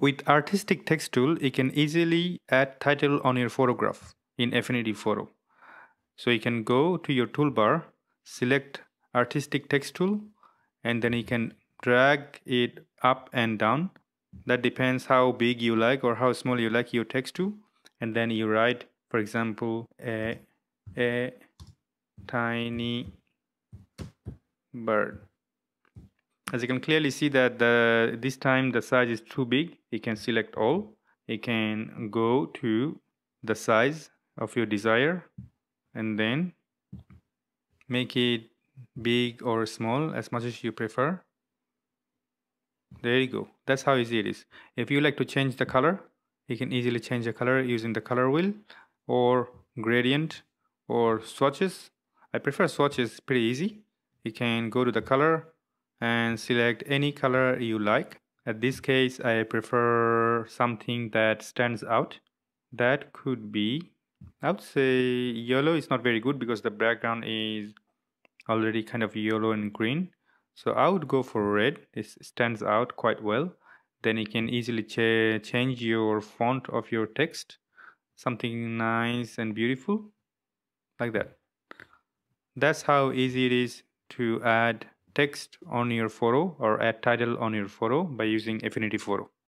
With artistic text tool, you can easily add title on your photograph in Affinity Photo. So you can go to your toolbar, select artistic text tool, and then you can drag it up and down. That depends how big you like or how small you like your text to. And then you write, for example, a tiny bird. As you can clearly see that this time the size is too big, you can select all. You can go to the size of your desire and then make it big or small as much as you prefer. There you go. That's how easy it is. If you like to change the color, you can easily change the color using the color wheel or gradient or swatches. I prefer swatches, pretty easy. You can go to the color and select any color you like. At this case, I prefer something that stands out. That could be, I would say yellow is not very good because the background is already kind of yellow and green. So I would go for red. It stands out quite well. Then you can easily change your font of your text. Something nice and beautiful like that. That's how easy it is to add text on your photo or add title on your photo by using Affinity Photo.